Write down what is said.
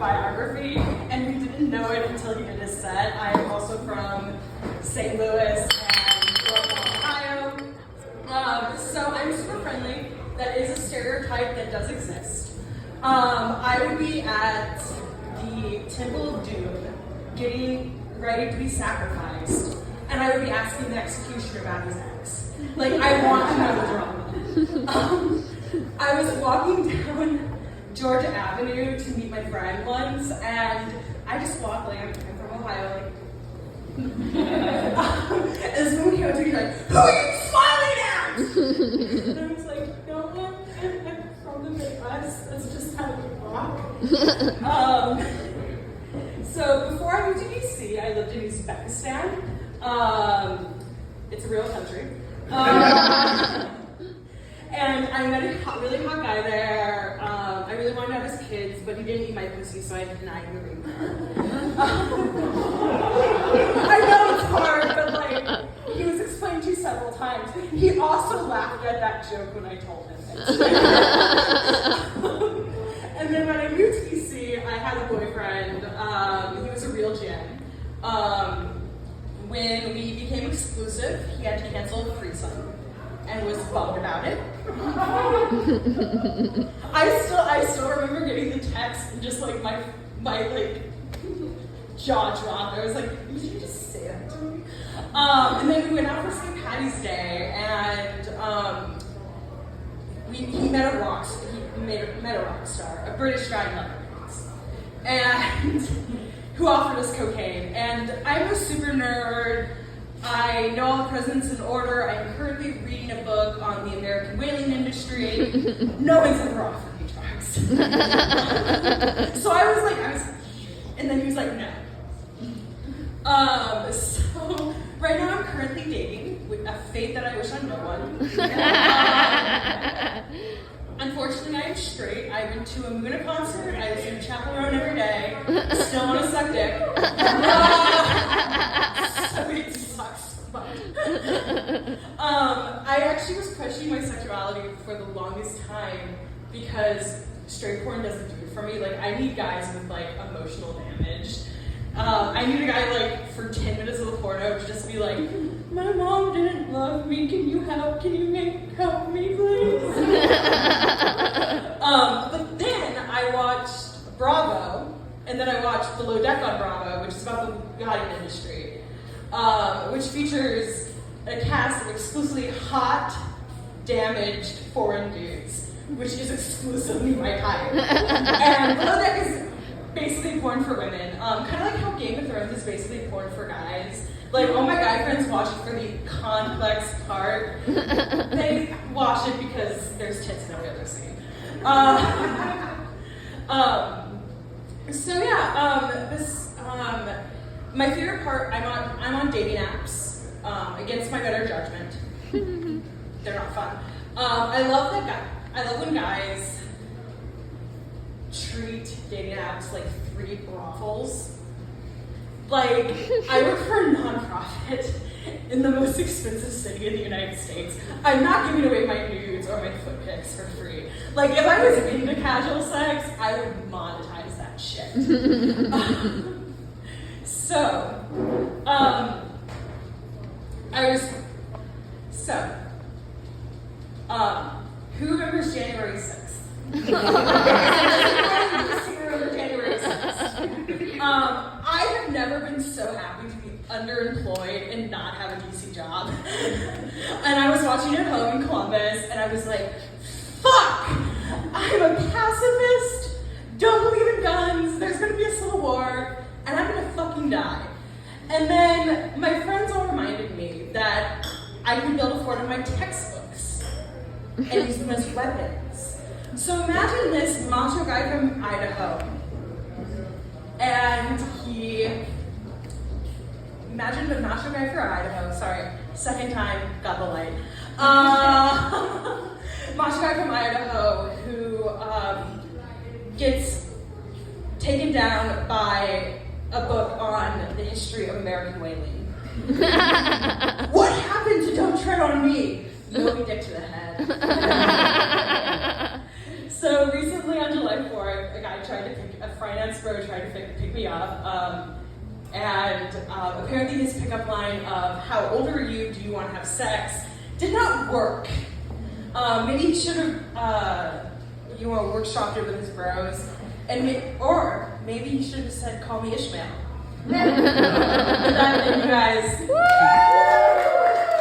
biography, and we didn't know it until he did his set. I am also from St. Louis and Ohio. So I'm super friendly. That is a stereotype that does exist. I would be at the Temple of Doom, getting ready to be sacrificed, and I would be asking the executioner about his ex. Like, I want to know the drama. I was walking down Georgia Avenue to meet my friend once, and I just walked, like, I'm from Ohio, like, and this woman came up to me, like, who are you smiling at? And I was like, no, I'm from the Midwest, that's just how we walk. So before I moved to DC, I lived in Uzbekistan. It's a real country. And I met a really hot guy there. I really wanted to have his kids, but he didn't eat my pussy, so I denied him the green card. I know it's hard, but like, he was explained to several times. He also laughed at that joke when I told him it. And then when I moved to DC, I had a boyfriend. He was a real gem. When we became exclusive, he had to cancel a threesome and was bummed about it. I still remember getting the text and just like my like jaw dropped. I was like, did you just say that to me? And then we went out for St. Patty's Day, and he met a rock star, a British guy in Lebanese, and who offered us cocaine. And I'm a super nerd. I know all the presidents in order. I'm currently reading a book on the American whaling industry. No one's ever offered me drugs. So I was like, and then he was like, no. So right now I'm currently dating with a fate that I wish on no one. Unfortunately, I am straight. I went to a Muna concert. I listen to Chapel Roan every day. Still want to suck dick. So it sucks so much. I actually was questioning my sexuality for the longest time because straight porn doesn't do it for me. Like, I need guys with like emotional damage. I need a guy like for 10 minutes of the porno to just be like, my mom didn't love me. Can you help? Can you help me, please? But then I watched Bravo, and then I watched Below Deck on Bravo, which is about the yachting industry, which features a cast of exclusively hot, damaged foreign dudes, which is exclusively my type. And Below Deck is basically porn for women, kind of like how Game of Thrones is basically porn for guys. Like, all my guy friends watch it for the complex part. They watch it because there's tits in every other scene. So yeah, my favorite part, I'm on dating apps, against my better judgment. They're not fun. I love when guys treat dating apps like 3 brothels. Like, I work for a nonprofit in the most expensive city in the United States. I'm not giving away my nudes or my foot pics for free. Like, if I was into casual sex, I would monetize that shit. Who remembers January 6th? January 6th. I have never been so happy to be underemployed and not have a DC job. And I was watching it at home in Columbus, and I was like, fuck! I'm a pacifist, don't believe in guns, there's gonna be a civil war, and I'm gonna fucking die. And then my friends all reminded me that I could build a fort of my textbooks and use them as weapons. So imagine this macho guy from Idaho, and imagine the macho guy from Idaho, sorry, second time, got the light. Macho guy from Idaho who gets taken down by a book on the history of American whaling. What happened to Don't Tread on Me? No, we get to the head. So recently on July life for it. A finance bro tried to pick me up. Apparently his pickup line of how old are you, do you want to have sex, did not work. Maybe he should have, workshopped it with his bros. Or maybe he should have said, call me Ishmael. With that, thank you guys.